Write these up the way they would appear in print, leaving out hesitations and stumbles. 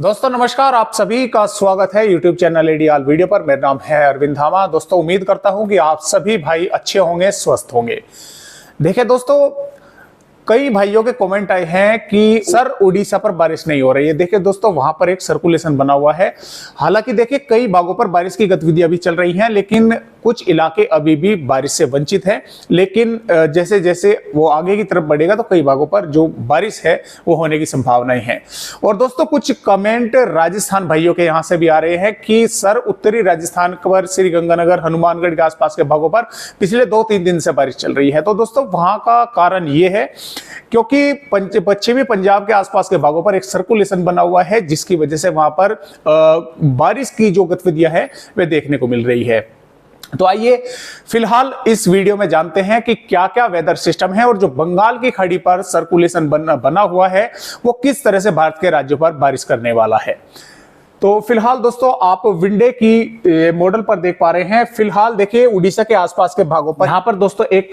दोस्तों नमस्कार, आप सभी का स्वागत है YouTube चैनल एडीआल वीडियो पर। मेरा नाम है अरविंद धामा। दोस्तों उम्मीद करता हूं कि आप सभी भाई अच्छे होंगे, स्वस्थ होंगे। देखिए दोस्तों, कई भाइयों के कमेंट आए हैं कि सर उड़ीसा पर बारिश नहीं हो रही है। देखिए दोस्तों, वहां पर एक सर्कुलेशन बना हुआ है। हालांकि देखिए कई भागों पर बारिश की गतिविधियां भी चल रही हैं, लेकिन कुछ इलाके अभी भी बारिश से वंचित हैं। लेकिन जैसे जैसे वो आगे की तरफ बढ़ेगा तो कई भागों पर जो बारिश है वो होने की संभावनाएं हैं। और दोस्तों कुछ कमेंट राजस्थान भाइयों के यहां से भी आ रहे हैं कि सर उत्तरी राजस्थान पर श्रीगंगानगर, हनुमानगढ़ के आसपास के भागों पर पिछले 2-3 दिन से बारिश चल रही है। तो दोस्तों वहां का कारण ये है क्योंकि पश्चिमी पंजाब के आसपास के भागों पर एक सर्कुलेशन बना हुआ है, जिसकी वजह से वहां पर बारिश की जो गतिविधियां है वे देखने को मिल रही है। तो आइए फिलहाल इस वीडियो में जानते हैं कि क्या क्या वेदर सिस्टम है और जो बंगाल की खाड़ी पर सर्कुलेशन बना हुआ है वो किस तरह से भारत के राज्यों पर बारिश करने वाला है। तो फिलहाल दोस्तों आप विंडे की मॉडल पर देख पा रहे हैं। फिलहाल देखिए उड़ीसा के आसपास के भागों पर यहाँ पर दोस्तों एक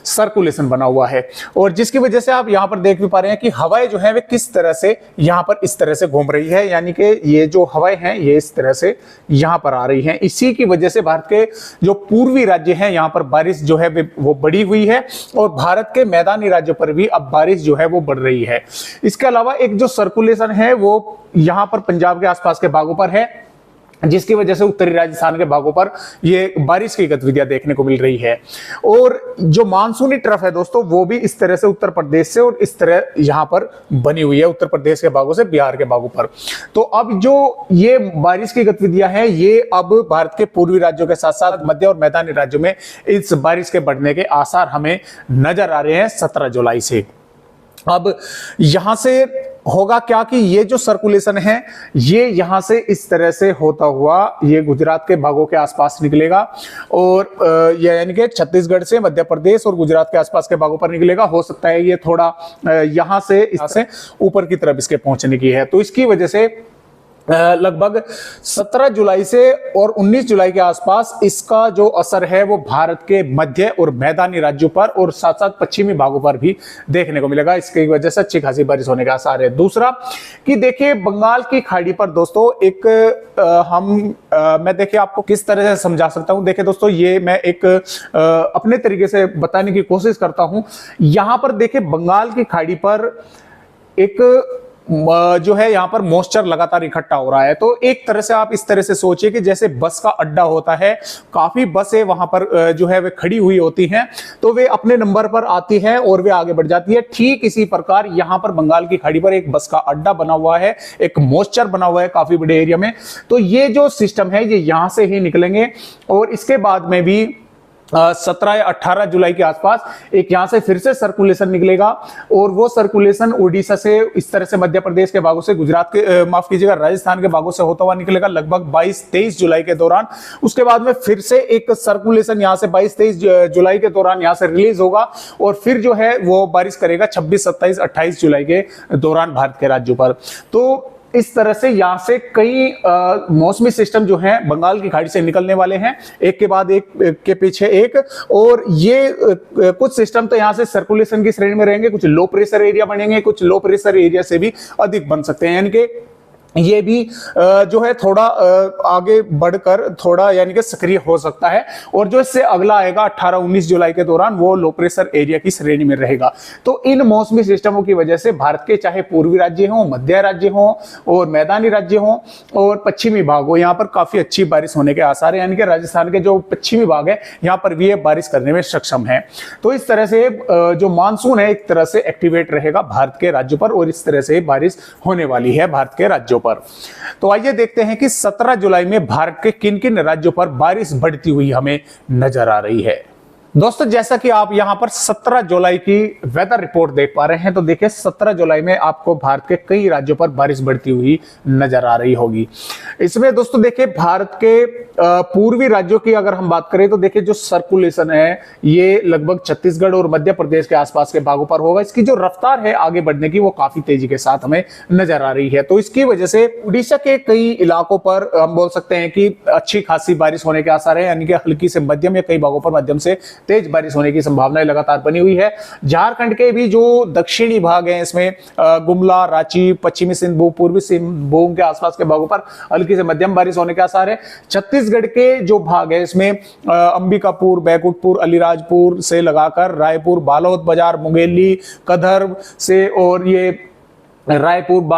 सर्कुलेशन बना हुआ है और जिसकी वजह से आप यहाँ पर देख भी पा रहे हैं कि हवाएं जो है वे किस तरह से यहाँ पर इस तरह से घूम रही है, यानी कि ये जो हवाएं हैं ये इस तरह से यहाँ पर आ रही हैं। इसी की वजह से भारत के जो पूर्वी राज्य हैं यहाँ पर बारिश जो है वो बढ़ी हुई है और भारत के मैदानी राज्यों पर भी अब बारिश जो है वो बढ़ रही है। इसके अलावा एक जो सर्कुलेशन है वो यहाँ पर पंजाब के आसपास के भागों पर है, जिसकी वजह से उत्तरी राजस्थान के भागों पर ये बारिश की गतिविधियां देखने को मिल रही है। और जो मानसूनी ट्रफ है दोस्तों वो भी इस तरह से उत्तर प्रदेश से और इस तरह यहां पर बनी हुई है, उत्तर प्रदेश के भागों से बिहार के भागों पर। तो अब जो ये बारिश की गतिविधियां हैं ये अब भारत के पूर्वी राज्यों के साथ साथ मध्य और मैदानी राज्यों में इस बारिश के बढ़ने के आसार हमें नजर आ रहे हैं 17 जुलाई से। अब यहां से होगा क्या कि ये जो सर्कुलेशन है ये यहां से इस तरह से होता हुआ ये गुजरात के भागों के आसपास निकलेगा और यानी कि छत्तीसगढ़ से मध्य प्रदेश और गुजरात के आसपास के भागों पर निकलेगा। हो सकता है ये थोड़ा यहां से ऊपर की तरफ इसके पहुंचने की है। तो इसकी वजह से लगभग 17 जुलाई से और 19 जुलाई के आसपास इसका जो असर है वो भारत के मध्य और मैदानी राज्यों पर और साथ साथ पश्चिमी भागों पर भी देखने को मिलेगा। इसकी वजह से अच्छी खासी बारिश होने का आसार है। दूसरा कि देखिए बंगाल की खाड़ी पर दोस्तों एक मैं देखिए आपको किस तरह से समझा सकता हूं। देखिए दोस्तों ये मैं एक अपने तरीके से बताने की कोशिश करता हूं। यहां पर देखिए बंगाल की खाड़ी पर एक जो है यहाँ पर मॉइस्चर लगातार इकट्ठा हो रहा है। तो एक तरह से आप इस तरह से सोचिए कि जैसे बस का अड्डा होता है, काफी बसें वहां पर जो है वे खड़ी हुई होती हैं, तो वे अपने नंबर पर आती हैं और वे आगे बढ़ जाती है। ठीक इसी प्रकार यहाँ पर बंगाल की खाड़ी पर एक बस का अड्डा बना हुआ है, एक मॉइस्चर बना हुआ है काफी बड़े एरिया में। तो ये जो सिस्टम है ये यहां से ही निकलेंगे और इसके बाद में भी 17 या 18 जुलाई के आसपास एक यहां से फिर से सर्कुलेशन निकलेगा और वो सर्कुलेशन उड़ीसा से इस तरह से मध्य प्रदेश के भागों से गुजरात के माफ कीजिएगा राजस्थान के भागों से होता हुआ निकलेगा लगभग 22-23 जुलाई के दौरान। उसके बाद में फिर से एक सर्कुलेशन यहां से 22-23 जुलाई के दौरान यहां से रिलीज होगा और फिर जो है वो बारिश करेगा 26, 27, 28 जुलाई के दौरान भारत के राज्यों पर। तो इस तरह से यहां से कई मौसमी सिस्टम जो हैं बंगाल की खाड़ी से निकलने वाले हैं, एक के बाद एक के पीछे एक। और ये कुछ सिस्टम तो यहां से सर्कुलेशन की श्रेणी में रहेंगे, कुछ लो प्रेशर एरिया बनेंगे, कुछ लो प्रेशर एरिया से भी अधिक बन सकते हैं। यानी कि ये भी जो है थोड़ा आगे बढ़कर थोड़ा यानी कि सक्रिय हो सकता है। और जो इससे अगला आएगा 18-19 जुलाई के दौरान वो लो प्रेशर एरिया की श्रेणी में रहेगा। तो इन मौसमी सिस्टमों की वजह से भारत के चाहे पूर्वी राज्य हों, मध्य राज्य हों और मैदानी राज्य हों और पश्चिमी भाग हो, यहाँ पर काफी अच्छी बारिश होने के आसार है। यानी कि राजस्थान के जो पश्चिमी भाग है यहाँ पर भी ये बारिश करने में सक्षम है। तो इस तरह से जो मानसून है एक तरह से एक्टिवेट रहेगा भारत के राज्यों पर और इस तरह से बारिश होने वाली है भारत के राज्यों पर। तो आइए देखते हैं कि 17 जुलाई में भारत के किन किन राज्यों पर बारिश बढ़ती हुई हमें नजर आ रही है। दोस्तों जैसा कि आप यहां पर 17 जुलाई की वेदर रिपोर्ट देख पा रहे हैं, तो देखिए 17 जुलाई में आपको भारत के कई राज्यों पर बारिश बढ़ती हुई नजर आ रही होगी। इसमें दोस्तों देखिए भारत के पूर्वी राज्यों की अगर हम बात करें तो देखिए जो सर्कुलेशन है ये लगभग छत्तीसगढ़ और मध्य प्रदेश के आसपास के भागों पर होगा। इसकी जो रफ्तार है आगे बढ़ने की वो काफी तेजी के साथ हमें नजर आ रही है। तो इसकी वजह से उड़ीसा के कई इलाकों पर हम बोल सकते हैं कि अच्छी खासी बारिश होने के आसार है, यानी कि हल्की से मध्यम या कई भागों पर मध्यम से तेज बारिश होने की संभावनाएं लगातार बनी हुई है। झारखंड के भी जो दक्षिणी भाग हैं इसमें गुमला, रांची, पश्चिमी सिंहभूम, पूर्वी सिंहभूम के आसपास के भागों पर हल्की से मध्यम बारिश होने के आसार है। छत्तीसगढ़ के जो भाग है इसमें अंबिकापुर, बैकुंठपुर, अलीराजपुर से लगाकर रायपुर, बालोद बाजार, मुंगेली, कदर से और ये रायपुर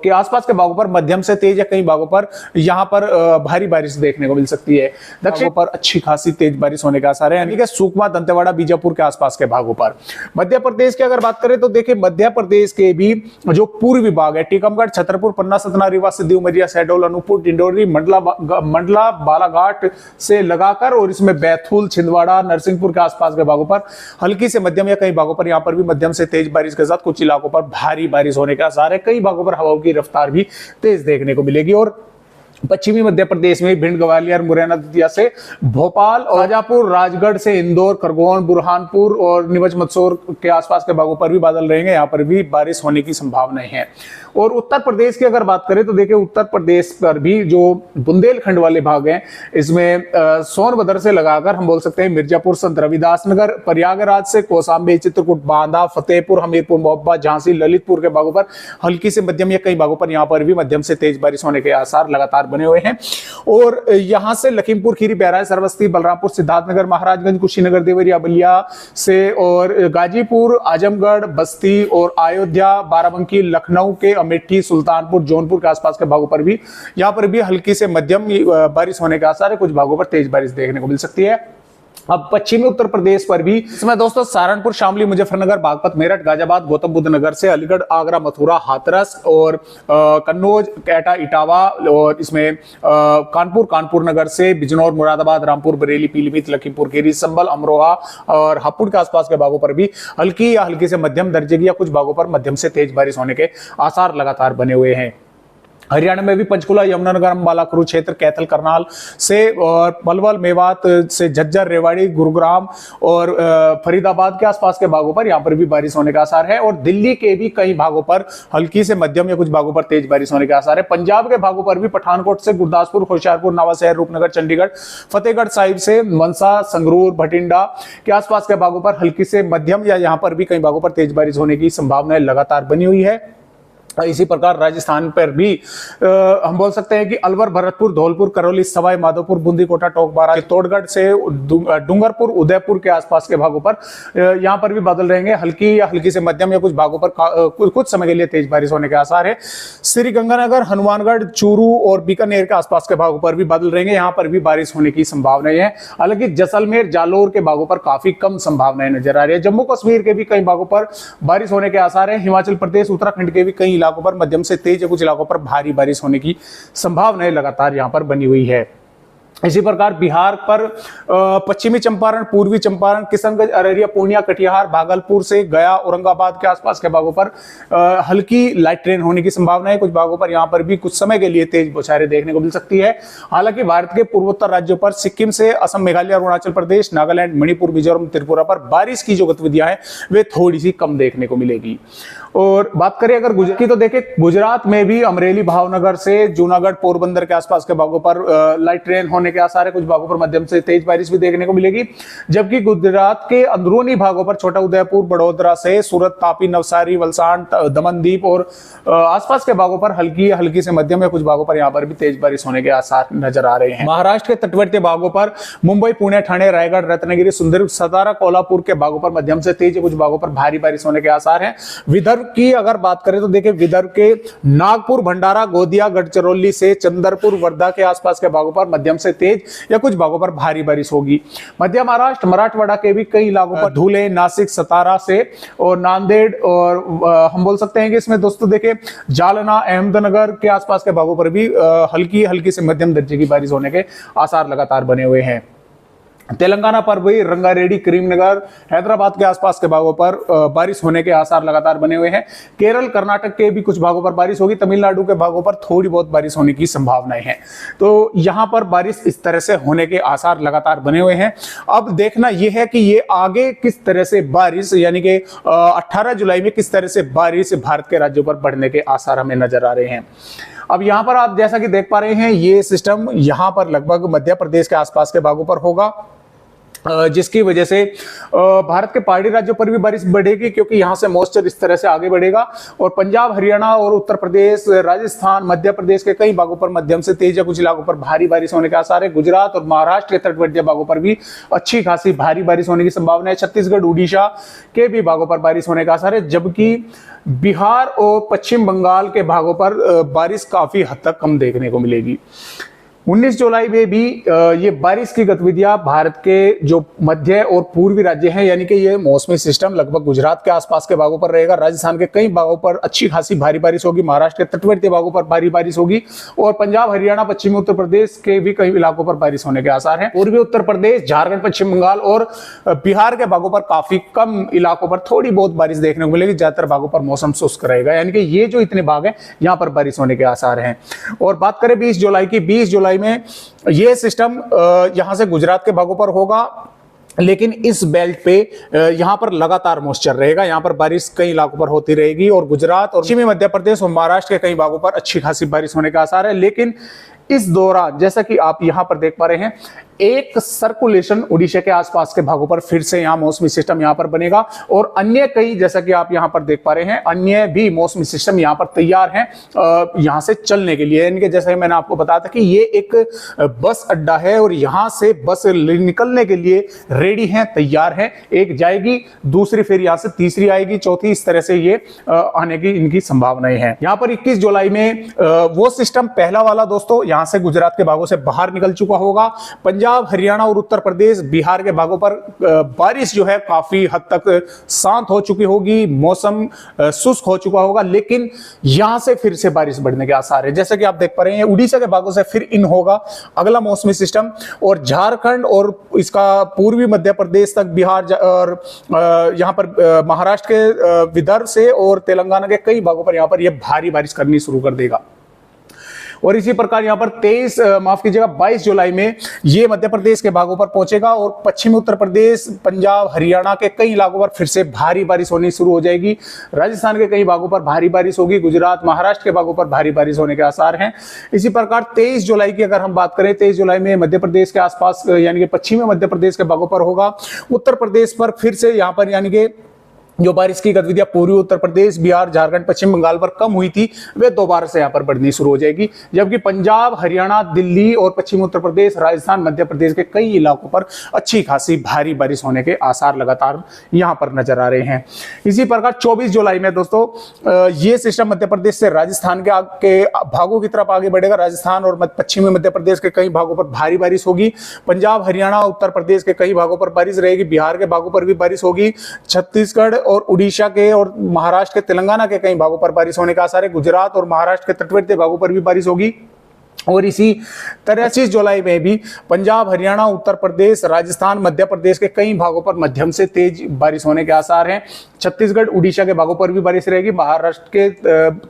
के आसपास के भागों पर मध्यम से तेज या कई भागों पर यहां पर भारी बारिश देखने को मिल सकती है। दक्षिण पर अच्छी खासी तेज बारिश होने का आसार है, यानी कि सुकमा, दंतेवाड़ा, बीजापुर के आसपास के भागों पर। मध्य प्रदेश की अगर बात करें तो देखिए मध्य प्रदेश के भी जो पूर्वी भाग है, टीकमगढ़, छतरपुर, पन्ना, सतना, रीवा, सिद्धि, उमरिया, शहडोल, अनूपपुर, डिंडोरी, मंडला, बालाघाट से लगाकर और इसमें बैतूल, छिंदवाड़ा, नरसिंहपुर के आसपास के भागों पर हल्की से मध्यम या कई भागों पर यहां पर भी मध्यम से तेज बारिश के साथ कुछ इलाकों पर भारी बारिश होने का आसार है। कई भागों पर हवाओं की रफ्तार भी तेज देखने को मिलेगी। और पश्चिमी मध्य प्रदेश में भिंड, ग्वालियर, मुरैना, दतिया से भोपाल, शाजापुर, राजगढ़ से इंदौर, खरगोन, बुरहानपुर और नीमच, मंदसौर के आसपास के भागों पर भी बादल रहेंगे, यहां पर भी बारिश होने की संभावनाएं हैं। और उत्तर प्रदेश की अगर बात करें तो देखिए उत्तर प्रदेश पर भी जो बुंदेलखंड वाले भाग हैं इसमें सोनभद्र से लगाकर हम बोल सकते हैं मिर्जापुर, संत रविदास नगर, प्रयागराज से कौशाम्बी, चित्रकूट, बांदा, फतेहपुर, हमीरपुर, मोहब्बा, झांसी, ललितपुर के भागों पर हल्की से मध्यम या कई भागों पर यहां पर भी मध्यम से तेज बारिश होने के आसार लगातार बने हुए हैं। और यहां से लखीमपुर खीरी, बहराइच, श्रावस्ती, बलरामपुर, सिद्धार्थनगर, महाराजगंज, कुशीनगर, देवरिया, बलिया से और गाजीपुर, आजमगढ़, बस्ती और अयोध्या, बाराबंकी, लखनऊ के अमेठी, सुल्तानपुर, जौनपुर के आसपास के भागों पर भी यहां पर भी हल्की से मध्यम बारिश होने का आसार है। कुछ भागों पर तेज बारिश देखने को मिल सकती है। अब पश्चिमी उत्तर प्रदेश पर भी इसमें दोस्तों सहारनपुर, शामली, मुजफ्फरनगर, बागपत, मेरठ, गाजियाबाद, गौतम बुद्ध नगर से अलीगढ़, आगरा, मथुरा, हाथरस और कन्नौज, एटा, इटावा और इसमें कानपुर नगर से बिजनौर, मुरादाबाद, रामपुर, बरेली, पीलीभीत, लखीमपुर खीरी, संभल, अमरोहा और हापुड़ के आसपास के भागों पर भी हल्की या हल्की से मध्यम दर्जे की या कुछ भागों पर मध्यम से तेज बारिश होने के आसार लगातार बने हुए हैं। हरियाणा में भी पंचकुला, यमुनानगर, अंबाला, कुरुक्षेत्र, कैथल, करनाल से और पलवल, मेवात से झज्जर, रेवाड़ी, गुरुग्राम और फरीदाबाद के आसपास के भागों पर यहां पर भी बारिश होने का आसार है। और दिल्ली के भी कई भागों पर हल्की से मध्यम या कुछ भागों पर तेज बारिश होने का आसार है। पंजाब के भागों पर भी पठानकोट से गुरदासपुर, होशियारपुर, नवाशहर, रूपनगर, चंडीगढ़, फतेहगढ़ साहिब से मनसा, संगरूर, भटिंडा के आसपास के भागों पर हल्की से मध्यम या यहां पर भी कई भागों पर तेज बारिश होने की संभावनाएं लगातार बनी हुई है। इसी प्रकार राजस्थान पर भी हम बोल सकते हैं कि अलवर, भरतपुर, धौलपुर, करौली, सवाई माधोपुर, बूंदी, कोटा, टोकबारा, चित्तौड़गढ़ से डूंगरपुर, उदयपुर के आसपास के भागों पर यहां पर भी बादल रहेंगे। हल्की या हल्की से मध्यम या कुछ भागों पर कुछ समय के लिए तेज बारिश होने के आसार है। श्रीगंगानगर, हनुमानगढ़, चूरू और बीकानेर के आसपास के भागों पर भी बादल रहेंगे, यहां पर भी बारिश होने की संभावनाएं है। हालांकि जैसलमेर, जालोर के भागों पर काफी कम संभावनाएं नजर आ रही है। जम्मू कश्मीर के भी कई भागों पर बारिश होने के आसार है। हिमाचल प्रदेश, उत्तराखंड के भी कई इलाकों पर मध्यम से तेज या कुछ इलाकों पर भारी बारिश होने की संभावनाएं लगातार यहां पर बनी हुई है। इसी प्रकार बिहार पर पश्चिमी चंपारण, पूर्वी चंपारण, किशनगंज, अररिया, पूर्णिया, कटिहार, भागलपुर से गया, औरंगाबाद के आसपास के भागों पर हल्की लाइट रेन होने की संभावना है। कुछ भागों पर यहां पर भी कुछ समय के लिए तेज बौछारें देखने को मिल सकती है। हालांकि भारत के पूर्वोत्तर राज्यों पर सिक्किम से असम, मेघालय, अरुणाचल प्रदेश, नागालैंड, मणिपुर, मिजोरम, त्रिपुरा पर बारिश की जो गतिविधियां हैं वे थोड़ी सी कम देखने को मिलेगी। और बात करें अगर गुजरात की तो देखिए गुजरात में भी अमरेली, भावनगर से जूनागढ़, पोरबंदर के आसपास के भागों पर लाइट रेन होने के आसार है। कुछ भागों पर मध्यम से तेज बारिश भी देखने को मिलेगी। जबकि गुजरात के अंदरूनी भागों पर छोटा उदयपुर, बड़ोदरा से सूरत, तापी, नवसारी, वलसाड, दमनदीप और आसपास के भागों पर हल्की से मध्यम या कुछ भागों पर यहां पर भी तेज बारिश होने के आसार नजर आ रहे हैं। महाराष्ट्र के तटवर्ती भागों पर मुंबई, पुणे, ठाणे, रायगढ़, रत्नागिरी, सुंदर, सतारा, कोल्हापुर के भागों पर मध्यम से तेज, कुछ भागों पर भारी बारिश होने के आसार है। विदर्भ की अगर बात करें तो देखिए विदर्भ के नागपुर, भंडारा, गोदिया, गढ़चिरौली से चंद्रपुर, वर्धा के आसपास के भागों पर मध्यम से तेज या कुछ भागों पर भारी बारिश होगी। मध्य महाराष्ट्र, मराठवाड़ा के भी कई इलाकों पर धुले, नासिक, सतारा से और नांदेड़ और हम बोल सकते हैं कि इसमें दोस्तों देखिए जालना, अहमदनगर के आसपास के भागों पर भी हल्की से मध्यम दर्जे की बारिश होने के आसार लगातार बने हुए हैं। तेलंगाना पर भी रंगारेड्डी, करीमनगर, हैदराबाद के आसपास के भागों पर बारिश होने के आसार लगातार बने हुए हैं। केरल, कर्नाटक के भी कुछ भागों पर बारिश होगी। तमिलनाडु के भागों पर थोड़ी बहुत बारिश होने की संभावनाएं हैं। तो यहां पर बारिश इस तरह से होने के आसार लगातार बने हुए हैं। अब देखना यह है कि ये आगे किस तरह से बारिश यानी कि 18 जुलाई में किस तरह से बारिश भारत के राज्यों पर बढ़ने के आसार हमें नजर आ रहे हैं। अब यहां पर आप जैसा कि देख पा रहे हैं ये सिस्टम यहां पर लगभग मध्य प्रदेश के आसपास के भागों पर होगा। जिसकी वजह से भारत के पहाड़ी राज्यों पर भी बारिश बढ़ेगी, क्योंकि यहां से मॉइस्चर इस तरह से आगे बढ़ेगा और पंजाब, हरियाणा और उत्तर प्रदेश, राजस्थान, मध्य प्रदेश के कई भागों पर मध्यम से तेज या कुछ इलाकों पर भारी बारिश होने के आसार है। गुजरात और महाराष्ट्र के तटवर्ती भागों पर भी अच्छी खासी भारी बारिश होने की संभावना है। छत्तीसगढ़, उड़ीसा के भी भागों पर बारिश होने का आसार है, जबकि बिहार और पश्चिम बंगाल के भागों पर बारिश काफी हद तक कम देखने को मिलेगी। 19 जुलाई में भी ये बारिश की गतिविधियां भारत के जो मध्य और पूर्वी राज्य हैं, यानी कि ये मौसमी सिस्टम लगभग गुजरात के आसपास के भागों पर रहेगा। राजस्थान के कई भागों पर अच्छी खासी भारी बारिश होगी, महाराष्ट्र के तटवर्ती भागों पर भारी बारिश होगी और पंजाब, हरियाणा, पश्चिमी उत्तर प्रदेश के भी कई इलाकों पर बारिश होने के आसार हैं। पूर्वी उत्तर प्रदेश, झारखंड, पश्चिम बंगाल और बिहार के भागों पर काफी कम इलाकों पर थोड़ी बहुत बारिश देखने को मिलेगी। ज्यादातर भागों पर मौसम शुष्क रहेगा, यानी कि ये जो इतने भाग हैं यहाँ पर बारिश होने के आसार हैं। और बात करें 20 जुलाई की, 20 जुलाई में यह सिस्टम यहां से गुजरात के भागों पर होगा, लेकिन इस बेल्ट पे यहां पर लगातार मॉइस्चर रहेगा। यहां पर बारिश कई इलाकों पर होती रहेगी और गुजरात और पश्चिमी मध्य प्रदेश और महाराष्ट्र के कई भागों पर अच्छी खासी बारिश होने का आसार है। लेकिन इस दौरान जैसा कि आप यहां पर देख पा रहे हैं, एक सर्कुलेशन उड़ीसा के आसपास के भागों पर फिर से यहां मौसमी सिस्टम यहां पर बनेगा और अन्य कई, जैसा कि आप यहां पर देख पा रहे हैं, अन्य भी मौसमी सिस्टम यहां पर तैयार हैं यहां से चलने के लिए। यानी कि जैसा कि मैंने आपको बताया था कि ये एक बस अड्डा है और यहां से बस निकलने के लिए रेडी है, तैयार है। एक जाएगी, दूसरी फिर यहां से तीसरी आएगी, चौथी, इस तरह से ये आने की इनकी संभावनाएं हैं। यहां पर 21 जुलाई में वो सिस्टम पहला वाला दोस्तों यहां से गुजरात के भागों से बाहर निकल चुका होगा। पंजाब, हरियाणा और उत्तर प्रदेश, बिहार के भागों पर बारिश जो है काफी हद तक शांत हो चुकी होगी, मौसम शुष्क हो चुका होगा, लेकिन यहां से फिर से बारिश बढ़ने के आसार है। जैसे कि आप देख पा रहे हैं, उड़ीसा के भागों से फिर इन होगा अगला मौसमी सिस्टम और झारखंड और इसका पूर्वी मध्य प्रदेश तक, बिहार और यहां पर महाराष्ट्र के विदर्भ से और तेलंगाना के कई भागों पर यहां पर यह भारी बारिश करनी शुरू कर देगा। और इसी प्रकार यहां पर 22 जुलाई में ये मध्य प्रदेश के भागों पर पहुंचेगा और पश्चिमी उत्तर प्रदेश, पंजाब, हरियाणा के कई इलाकों पर फिर से भारी बारिश होनी शुरू हो जाएगी। राजस्थान के कई भागों पर भारी बारिश होगी, गुजरात, महाराष्ट्र के भागों पर भारी बारिश होने के आसार हैं। इसी प्रकार 23 जुलाई की अगर हम बात करें, 23 जुलाई में मध्य प्रदेश के आसपास यानी कि पश्चिमी मध्य प्रदेश के भागों पर होगा। उत्तर प्रदेश पर फिर से यहां पर यानी कि जो बारिश की गतिविधियां पूर्वी उत्तर प्रदेश, बिहार, झारखंड, पश्चिम बंगाल पर कम हुई थी, वे दोबारा से यहां पर बढ़नी शुरू हो जाएगी। जबकि पंजाब, हरियाणा, दिल्ली और पश्चिमी उत्तर प्रदेश, राजस्थान, मध्य प्रदेश के कई इलाकों पर अच्छी खासी भारी बारिश होने के आसार लगातार यहां पर नजर आ रहे हैं। इसी प्रकार 24 जुलाई में दोस्तों ये सिस्टम मध्य प्रदेश से राजस्थान के भागों की तरफ आगे बढ़ेगा। राजस्थान और पश्चिमी मध्य प्रदेश के कई भागों पर भारी बारिश होगी। पंजाब, हरियाणा, उत्तर प्रदेश के कई भागों पर बारिश रहेगी। बिहार के भागों पर भी बारिश होगी। छत्तीसगढ़ और उड़ीसा के और महाराष्ट्र के, तेलंगाना के कई भागों पर बारिश होने का आसार है। गुजरात और महाराष्ट्र के तटवर्ती भागों पर भी बारिश होगी। और इसी 23 जुलाई में भी पंजाब, हरियाणा, उत्तर प्रदेश, राजस्थान, मध्य प्रदेश के कई भागों पर मध्यम से तेज बारिश होने के आसार हैं। छत्तीसगढ़, उड़ीसा के भागों पर भी बारिश रहेगी। महाराष्ट्र के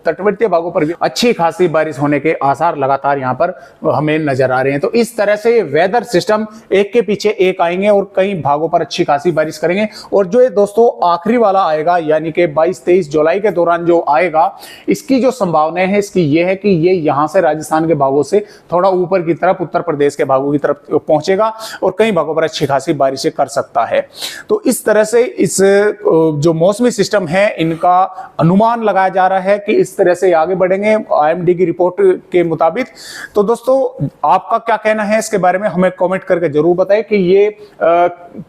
तटवर्ती भागों पर भी अच्छी खासी बारिश होने के आसार लगातार यहां पर हमें नजर आ रहे हैं। तो इस तरह से वेदर सिस्टम एक के पीछे एक आएंगे और कई भागों पर अच्छी खासी बारिश करेंगे। और जो ये दोस्तों आखिरी वाला आएगा, यानी कि 22-23 जुलाई के दौरान जो आएगा, इसकी जो संभावना है इसकी ये है कि ये यहां से राजस्थान के भागों से थोड़ा ऊपर की तरफ, उत्तर प्रदेश के भागों की तरफ पहुंचेगा और कई भागों पर अच्छी खासी बारिशें कर सकता है। तो इस तरह से इस जो मौसमी सिस्टम है इनका अनुमान लगाया जा रहा है कि इस तरह से आगे बढ़ेंगे आईएमडी की रिपोर्ट के मुताबिक। तो दोस्तों आपका क्या कहना है इसके बारे में हमें कमेंट करके जरूर बताएं कि ये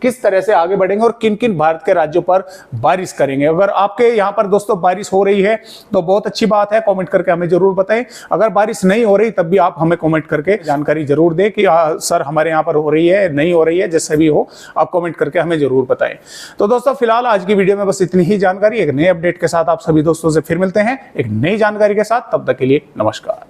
किस तरह से आगे बढ़ेंगे और किन किन भारत के राज्यों पर बारिश करेंगे। अगर आपके यहाँ पर दोस्तों बारिश हो रही है तो बहुत अच्छी बात है, कमेंट करके हमें जरूर बताएं। अगर बारिश नहीं हो रही तब भी आप हमें कमेंट करके जानकारी जरूर दें कि सर हमारे यहाँ पर हो रही है, नहीं हो रही है, जैसे भी हो आप कमेंट करके हमें जरूर बताएं। तो दोस्तों फिलहाल आज की वीडियो में बस इतनी ही जानकारी। एक नए अपडेट के साथ आप सभी दोस्तों से फिर मिलते हैं एक नई जानकारी के साथ। तब तक के लिए नमस्कार।